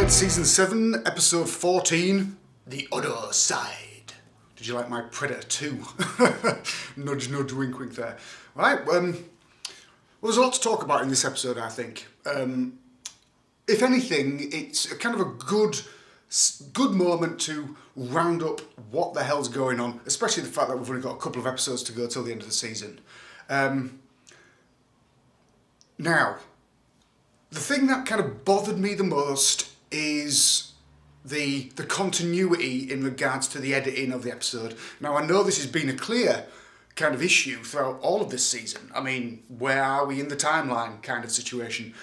Penultimate, Season 7, Episode 14, The Other Side. Did you like my Predator 2? Nudge, nudge, wink, wink there. Right, well, there's a lot to talk about in this episode, I think. If anything, it's a kind of a good moment to round up what the hell's going on, especially the fact that we've only got a couple of episodes to go till the end of the season. Now, the thing that kind of bothered me the most is the continuity in regards to the editing of the episode. Now, I know this has been a clear kind of issue throughout all of this season. I mean, where are we in the timeline kind of situation?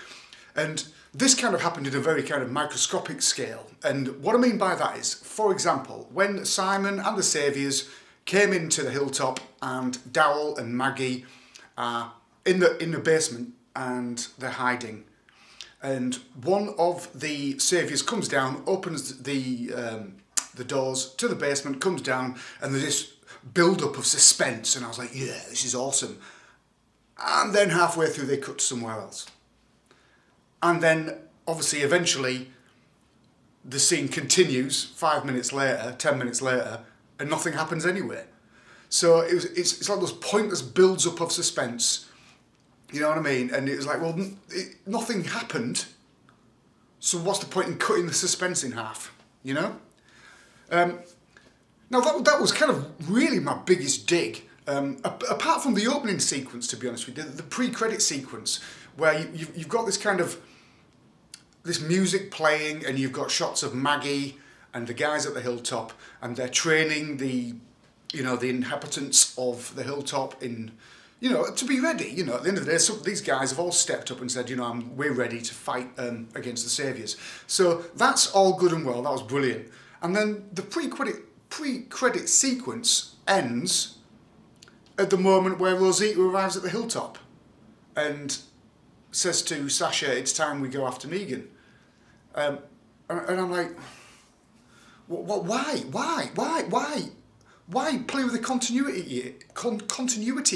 And this kind of happened in a very kind of microscopic scale. And what I mean by that is, for example, when Simon and the Saviours came into the Hilltop and Dowell and Maggie are in the basement and they're hiding. And one of the Saviours comes down, opens the doors to the basement, comes down, and there's this build-up of suspense. And I was like, yeah, this is awesome. And then halfway through, they cut to somewhere else. And then, obviously, eventually, the scene continues 5 minutes later, 10 minutes later, and nothing happens anyway. So it's like those pointless builds-up of suspense. You know what I mean? And it was like, well, nothing happened, so what's the point in cutting the suspense in half, you know? Now, that was kind of really my biggest dig. Apart from the opening sequence, to be honest with you, the pre-credit sequence, where you've got this kind of, this music playing, and you've got shots of Maggie and the guys at the Hilltop, and they're training the inhabitants of the Hilltop in, to be ready. At the end of the day, these guys have all stepped up and said, we're ready to fight against the Saviours. So that's all good and well. That was brilliant. And then the pre-credit sequence ends at the moment where Rosita arrives at the Hilltop and says to Sasha, "It's time we go after Negan." And I'm like, why play with the continuity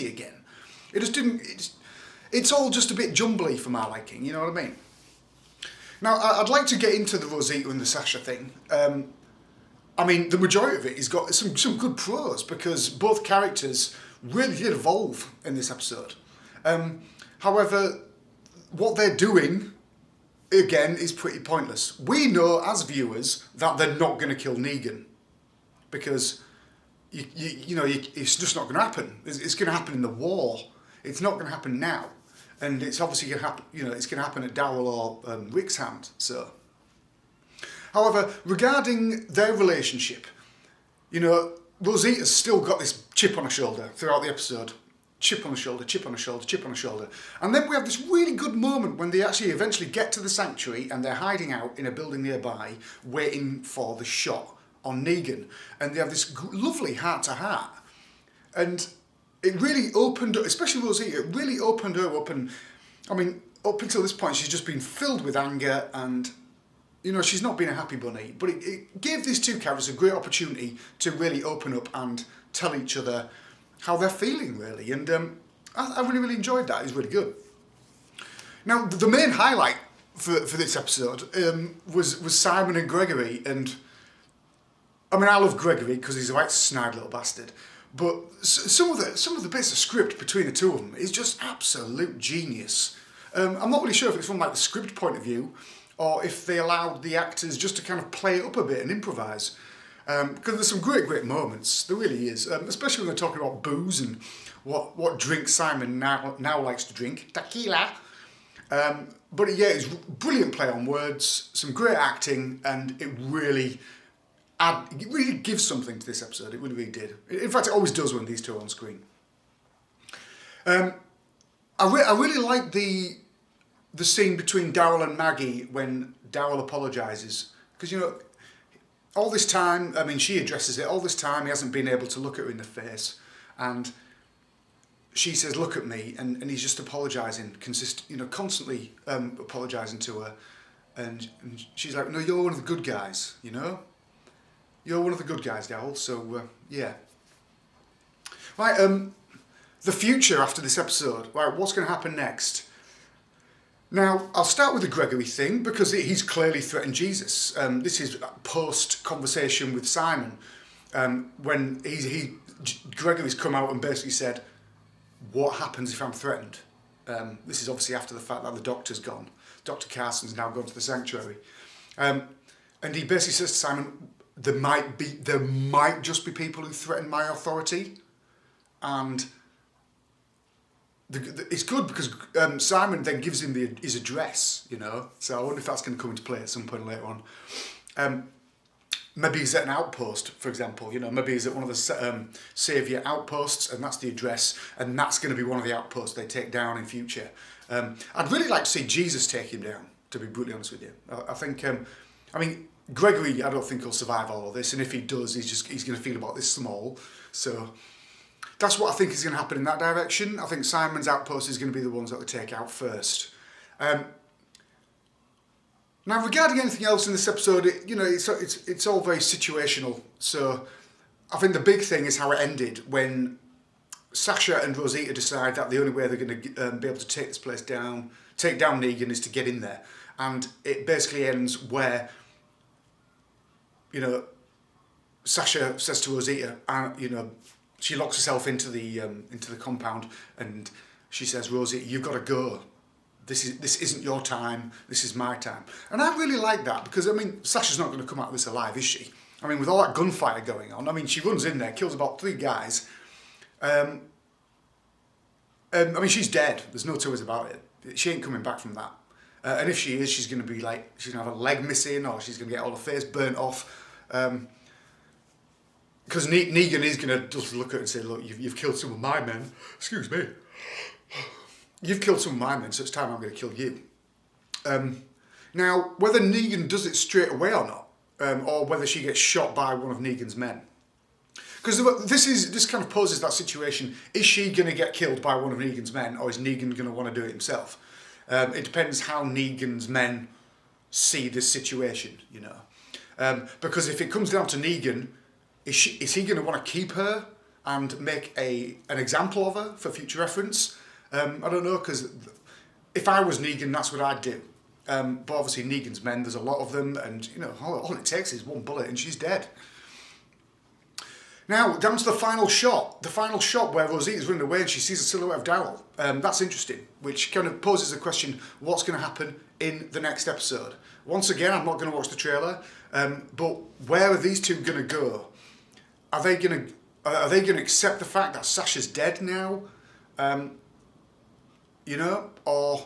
again? It just didn't. It's all just a bit jumbly for my liking. You know what I mean? Now, I'd like to get into the Rosita and the Sasha thing. I mean, the majority of it has got some good pros, because both characters really did evolve in this episode. However, what they're doing, again, is pretty pointless. We know as viewers that they're not going to kill Negan, because it's just not going to happen. It's going to happen in the war. It's not going to happen now, and it's obviously going to happen. It's going to happen at Dowell or Rick's hand. So, however, regarding their relationship, Rosita's still got this chip on her shoulder throughout the episode. Chip on the shoulder, chip on the shoulder, chip on the shoulder. And then we have this really good moment when they actually eventually get to the sanctuary and they're hiding out in a building nearby, waiting for the shot on Negan. And they have this lovely heart-to-heart. And it really opened up, especially Rosita, it really opened her up. And, I mean, up until this point, she's just been filled with anger and, she's not been a happy bunny. But it gave these two characters a great opportunity to really open up and tell each other how they're feeling, really. And I really, really enjoyed that. It was really good. Now, the main highlight for this episode was Simon and Gregory. And, I mean, I love Gregory because he's a right snide little bastard. But some of the bits of script between the two of them is just absolute genius. I'm not really sure if it's from, like, the script point of view, or if they allowed the actors just to kind of play it up a bit and improvise. Because there's some great moments, there really is, especially when they're talking about booze and what drink Simon now likes to drink, tequila. But yeah, it's brilliant play on words, some great acting, and it really gives something to this episode. It really did. In fact, it always does when these two are on screen. I really like the scene between Dowell and Maggie when Dowell apologises, because all this time, I mean, she addresses it, all this time he hasn't been able to look at her in the face, and she says, "Look at me," and he's just apologising, constantly apologising to her, and she's like, "No, you're one of the good guys, you're one of the good guys, Dowell." So yeah. Right, the future after this episode, right, what's going to happen next? Now, I'll start with the Gregory thing because he's clearly threatened Jesus. This is post-conversation with Simon when Gregory's come out and basically said, what happens if I'm threatened? This is obviously after the fact that the doctor's gone. Dr. Carson's now gone to the sanctuary. And he basically says to Simon, there might just be people who threaten my authority. And it's good because Simon then gives him his address, you know. So I wonder if that's going to come into play at some point later on. Maybe he's at an outpost, for example, you know. Maybe he's at one of the Saviour outposts, and that's the address, and that's going to be one of the outposts they take down in future. I'd really like to see Jesus take him down, to be brutally honest with you. I think, I mean, Gregory, I don't think he'll survive all of this, and if he does, he's going to feel about this small. So that's what I think is going to happen in that direction. I think Simon's outpost is going to be the ones that they take out first. Now, regarding anything else in this episode, it's all very situational. So I think the big thing is how it ended when Sasha and Rosita decide that the only way they're going to be able to take this place down, take down Negan, is to get in there. And it basically ends where, you know, Sasha says to Rosita, you know, she locks herself into the compound, and she says, Rosita, you've got to go. This isn't your time, this is my time. And I really like that because, I mean, Sasha's not going to come out of this alive, is she? I mean, with all that gunfire going on, I mean, she runs in there, kills about 3 guys. I mean, she's dead. There's no two ways about it. She ain't coming back from that. And if she is, she's going to be like, she's going to have a leg missing, or she's going to get all her face burnt off. Because Negan is going to just look at her and say, look, you've killed some of my men. Excuse me. You've killed some of my men, so it's time I'm going to kill you. Now, whether Negan does it straight away or not, or whether she gets shot by one of Negan's men. Because this kind of poses that situation. Is she going to get killed by one of Negan's men, or is Negan going to want to do it himself? It depends how Negan's men see this situation, you know. Because if it comes down to Negan, is he going to want to keep her and make an example of her for future reference? I don't know, because if I was Negan, that's what I'd do. But obviously Negan's men, there's a lot of them, and you know, all it takes is one bullet and she's dead. Now, down to the final shot. The final shot where Rosita's running away and she sees a silhouette of Daryl. That's interesting, which kind of poses the question, what's going to happen in the next episode? Once again, I'm not going to watch the trailer, but where are these two going to go? Are they going to accept the fact that Sasha's dead now? You know, or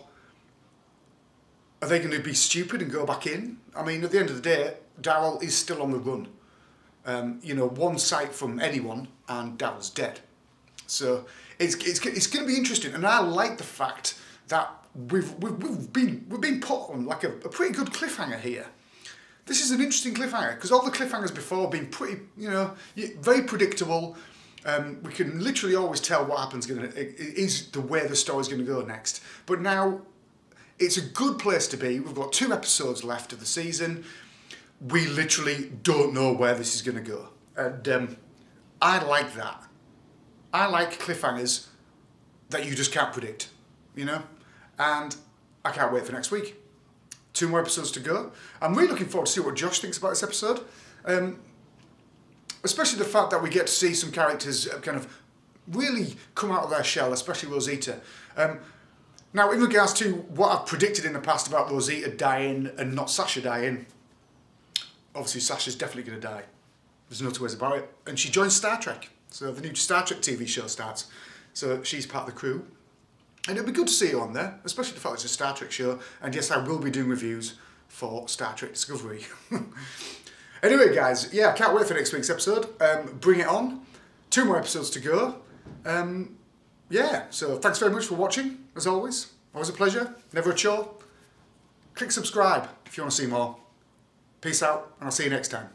are they going to be stupid and go back in? I mean, at the end of the day, Daryl is still on the run. You know, one sight from anyone and Daryl's dead. So it's going to be interesting, and I like the fact that we've been put on like a pretty good cliffhanger here. This is an interesting cliffhanger because all the cliffhangers before have been pretty, you know, very predictable. We can literally always tell what happens is the way the story's going to go next. But now it's a good place to be. We've got 2 episodes left of the season. We literally don't know where this is going to go. And I like that. I like cliffhangers that you just can't predict, you know? And I can't wait for next week. 2 more episodes to go. I'm really looking forward to see what Josh thinks about this episode. Especially the fact that we get to see some characters kind of really come out of their shell, especially Rosita. Now, in regards to what I've predicted in the past about Rosita dying and not Sasha dying, obviously Sasha's definitely going to die. There's no two ways about it. And she joins Star Trek. So the new Star Trek TV show starts. So she's part of the crew. And it'll be good to see her on there, especially the fact it's a Star Trek show. And yes, I will be doing reviews for Star Trek Discovery. Anyway, guys, yeah, I can't wait for next week's episode. Bring it on. 2 more episodes to go. Yeah, so thanks very much for watching, as always. Always a pleasure, never a chore. Click subscribe if you want to see more. Peace out, and I'll see you next time.